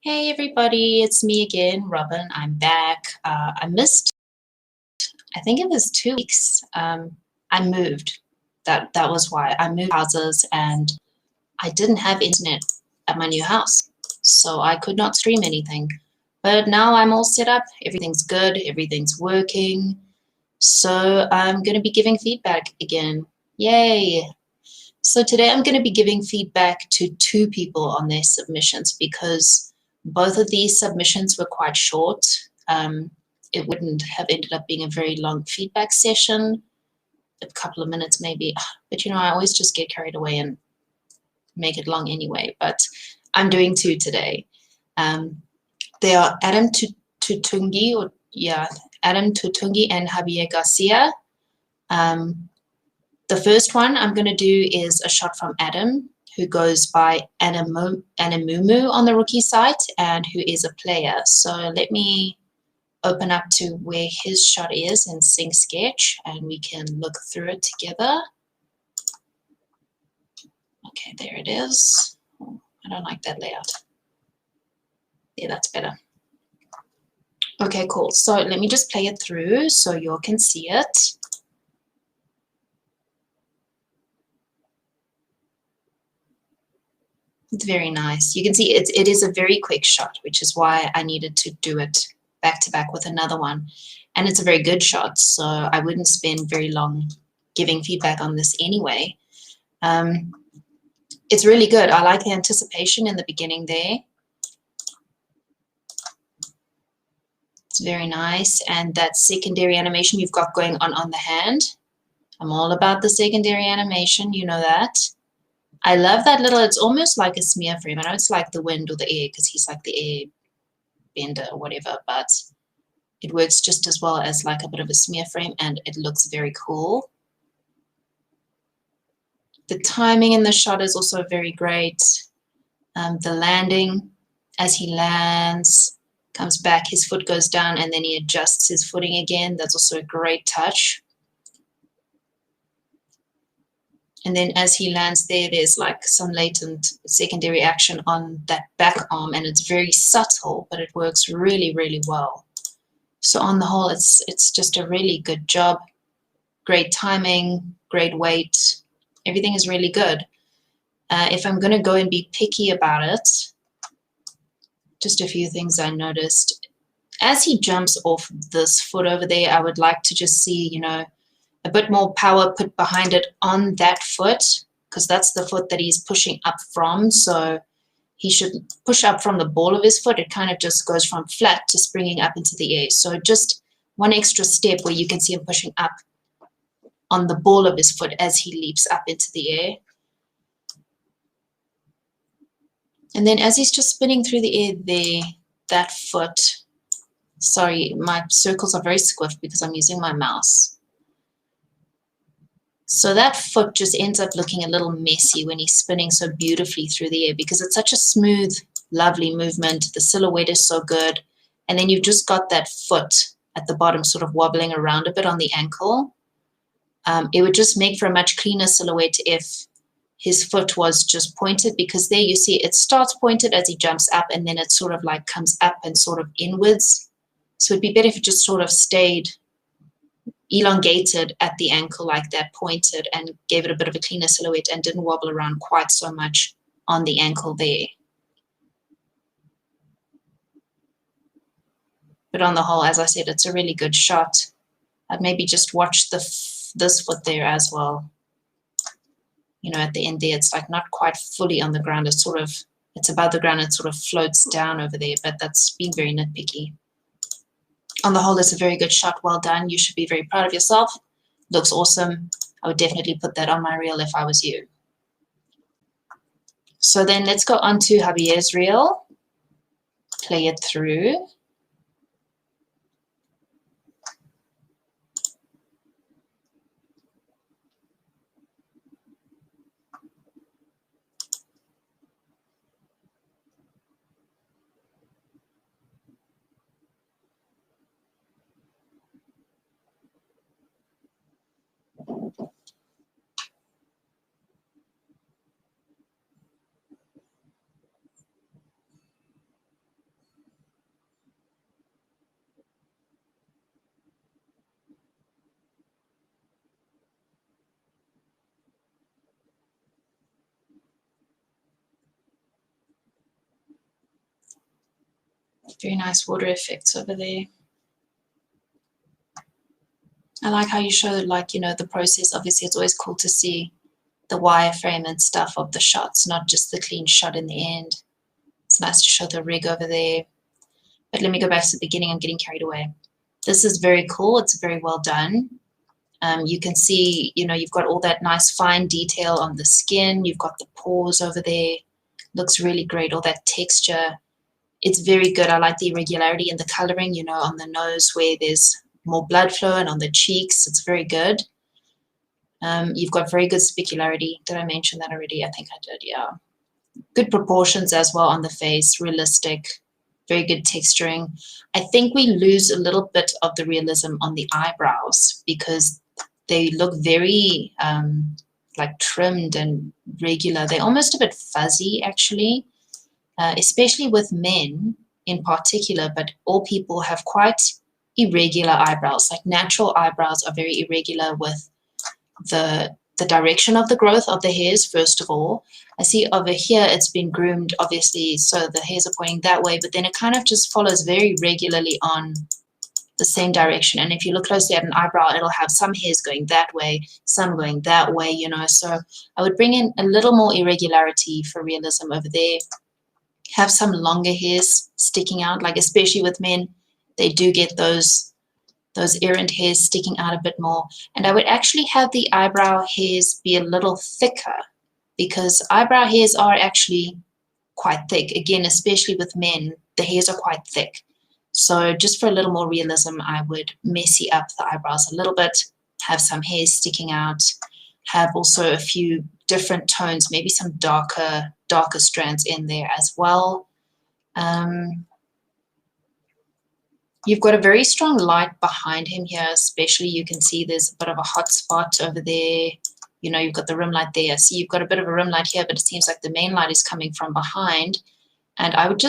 Hey everybody, it's me again, Robyn. I'm back. I missed, I think it was 2 weeks. I moved. That was why. I moved houses and I didn't have internet at my new house, so I could not stream anything. But now I'm all set up. Everything's good. Everything's working. So I'm going to be giving feedback again. Yay! So today I'm going to be giving feedback to 2 people on their submissions because both of these submissions were quite short. It wouldn't have ended up being a very long feedback session, a couple of minutes maybe, but you know, I always just get carried away and make it long anyway, but I'm doing 2 today. They are Adam Tutungi, Adam Tutungi and Javier Garcia. The first one I'm going to do is a shot from Adam, who goes by Animumu on the rookie site and who is a player. So let me open up to where his shot is in Sync Sketch and we can look through it together. Okay, there it is. Oh, I don't like that layout. Yeah, that's better. Okay, cool. So let me just play it through so you all can see it. It's very nice. You can see it is a very quick shot, which is why I needed to do it back to back with another one. And it's a very good shot, so I wouldn't spend very long giving feedback on this anyway. It's really good. I like the anticipation in the beginning there. It's very nice. And that secondary animation you've got going on the hand. I'm all about the secondary animation, you know that. I love that little, it's almost like a smear frame. I know it's like the wind or the air because he's like the air bender or whatever, but it works just as well as like a bit of a smear frame and it looks very cool. The timing in the shot is also very great. The landing, as he lands, comes back, his foot goes down and then he adjusts his footing again. That's also a great touch. And then as he lands there, there's like some latent secondary action on that back arm and it's very subtle, but it works really, really well. So on the whole, it's just a really good job. Great timing, great weight. Everything is really good. If I'm going to go and be picky about it, just a few things I noticed. As he jumps off this foot over there, I would like to just see, you know, a bit more power put behind it on that foot, because that's the foot that he's pushing up from. So he should push up from the ball of his foot. It kind of just goes from flat to springing up into the air. So just one extra step where you can see him pushing up on the ball of his foot as he leaps up into the air. And then as he's just spinning through the air there, that foot, sorry, my circles are very squiffed because I'm using my mouse. So that foot just ends up looking a little messy when he's spinning so beautifully through the air because it's such a smooth, lovely movement. The silhouette is so good. And then you've just got that foot at the bottom sort of wobbling around a bit on the ankle. It would just make for a much cleaner silhouette if his foot was just pointed, because there you see it starts pointed as he jumps up and then it sort of like comes up and sort of inwards. So it'd be better if it just sort of stayed elongated at the ankle like that, pointed, and gave it a bit of a cleaner silhouette and didn't wobble around quite so much on the ankle there. But on the whole, as I said, it's a really good shot. I'd maybe just watch this foot there as well. You know, at the end there, it's like not quite fully on the ground. It's sort of, it's above the ground. It sort of floats down over there, but that's being very nitpicky. On the whole, it's a very good shot. Well done. You should be very proud of yourself. Looks awesome. I would definitely put that on my reel if I was you. So then let's go on to Javier's reel. Play it through. Very nice water effects over there. I like how you show, like, you know, the process. Obviously, it's always cool to see the wireframe and stuff of the shots, not just the clean shot in the end. It's nice to show the rig over there. But let me go back to the beginning. I'm getting carried away. This is very cool. It's very well done. You can see, you know, you've got all that nice fine detail on the skin. You've got the pores over there. Looks really great. All that texture. It's very good. I like the irregularity in the coloring, you know, on the nose where there's more blood flow and on the cheeks. It's very good. You've got very good specularity. Did I mention that already? I think I did, yeah. Good proportions as well on the face, realistic, very good texturing. I think we lose a little bit of the realism on the eyebrows because they look very like trimmed and regular. They're almost a bit fuzzy, actually, especially with men in particular, but all people have quite irregular eyebrows. Like natural eyebrows are very irregular with the direction of the growth of the hairs, first of all. I see over here it's been groomed, obviously, so the hairs are pointing that way, but then it kind of just follows very regularly on the same direction. And if you look closely at an eyebrow, it'll have some hairs going that way, some going that way, you know. So I would bring in a little more irregularity for realism over there. Have some longer hairs sticking out, like especially with men, they do get those errant hairs sticking out a bit more. And I would actually have the eyebrow hairs be a little thicker because eyebrow hairs are actually quite thick. Again, especially with men, the hairs are quite thick. So just for a little more realism, I would messy up the eyebrows a little bit, have some hairs sticking out, have also a few different tones, maybe some darker strands in there as well. You've got a very strong light behind him here, especially you can see there's a bit of a hot spot over there. You know, you've got the rim light there. So you've got a bit of a rim light here, but it seems like the main light is coming from behind. And I would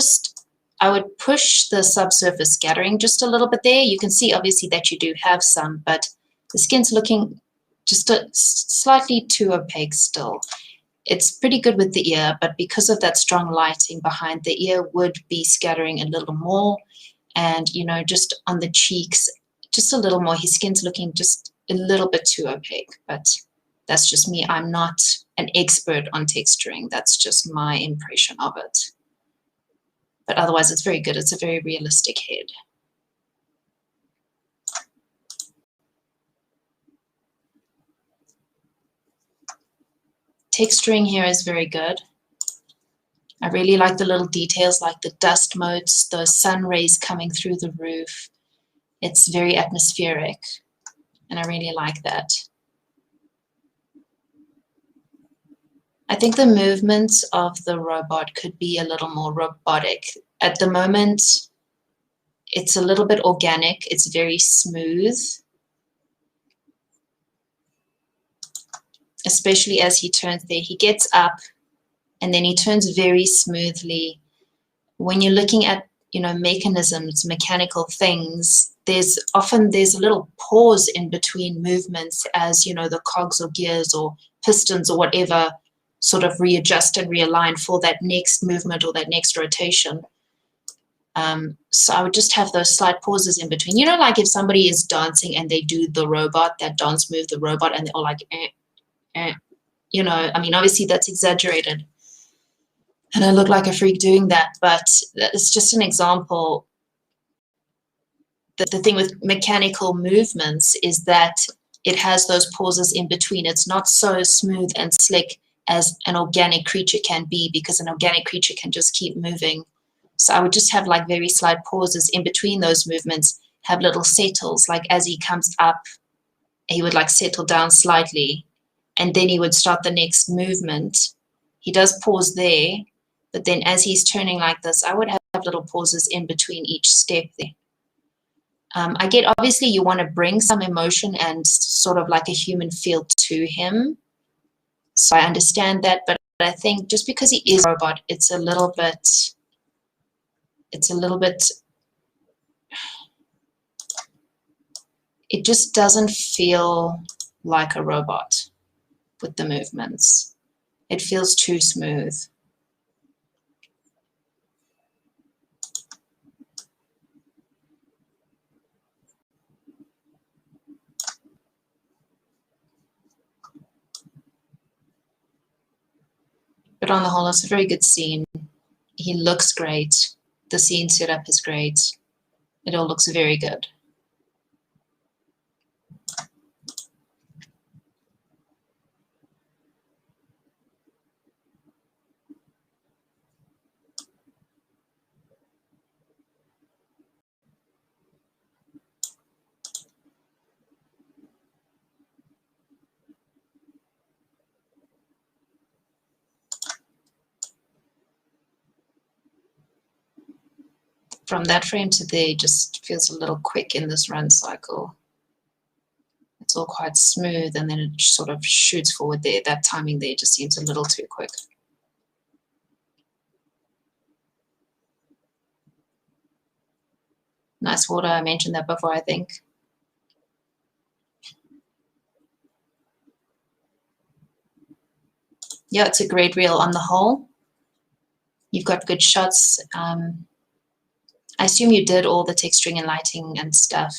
push the subsurface scattering just a little bit there. You can see obviously that you do have some, but the skin's looking just slightly too opaque still. It's pretty good with the ear, but because of that strong lighting behind the ear would be scattering a little more. And, you know, just on the cheeks, just a little more. His skin's looking just a little bit too opaque, but that's just me. I'm not an expert on texturing. That's just my impression of it. But otherwise, it's very good. It's a very realistic head. Texturing here is very good. I really like the little details like the dust motes, the sun rays coming through the roof. It's very atmospheric, and I really like that. I think the movements of the robot could be a little more robotic. At the moment, it's a little bit organic. It's very smooth, especially as he turns there. He gets up, and then he turns very smoothly. When you're looking at, you know, mechanisms, mechanical things, there's a little pause in between movements as, you know, the cogs or gears or pistons or whatever sort of readjust and realign for that next movement or that next rotation. So I would just have those slight pauses in between. You know, like if somebody is dancing and they do the robot, that dance move, the robot, and they're all like, you know, I mean, obviously that's exaggerated. And I look like a freak doing that, but it's just an example. The thing with mechanical movements is that it has those pauses in between. It's not so smooth and slick as an organic creature can be, because an organic creature can just keep moving. So I would just have like very slight pauses in between those movements, have little settles, like as he comes up, he would like settle down slightly, and then he would start the next movement. He does pause there, but then as he's turning like this, I would have little pauses in between each step there. I get, obviously you want to bring some emotion and sort of like a human feel to him. So I understand that, but I think just because he is a robot, it's a little bit, it just doesn't feel like a robot with the movements. It feels too smooth. But on the whole, it's a very good scene. He looks great. The scene setup is great. It all looks very good. From that frame to there, just feels a little quick in this run cycle. It's all quite smooth, and then it sort of shoots forward there. That timing there just seems a little too quick. Nice water, I mentioned that before, I think. Yeah, it's a great reel on the whole. You've got good shots. I assume you did all the texturing and lighting and stuff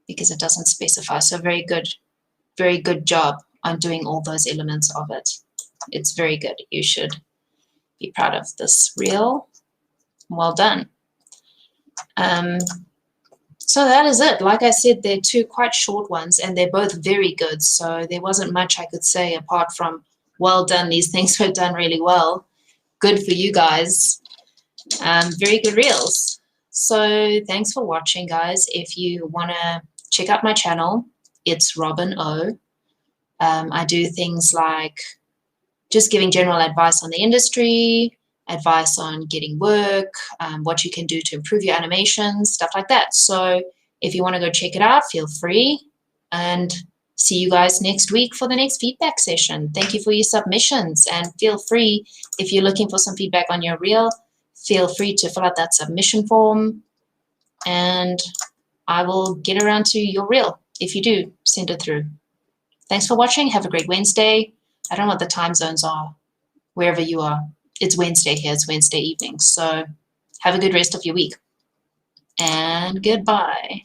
because it doesn't specify. So very good job on doing all those elements of it. It's very good. You should be proud of this reel. Well done. So that is it. Like I said, they're two quite short ones and they're both very good. So there wasn't much I could say apart from well done. These things were done really well. Good for you guys. Very good reels. So thanks for watching, guys. If you want to check out my channel, it's Robyn O. I do things like just giving general advice on the industry, advice on getting work, what you can do to improve your animations, stuff like that. So if you want to go check it out, feel free, and see you guys next week for the next feedback session. Thank you for your submissions, and feel free, if you're looking for some feedback on your reel, feel free to fill out that submission form, and I will get around to your reel. If you do, send it through. Thanks for watching. Have a great Wednesday. I don't know what the time zones are, wherever you are. It's Wednesday here. It's Wednesday evening. So have a good rest of your week. And goodbye.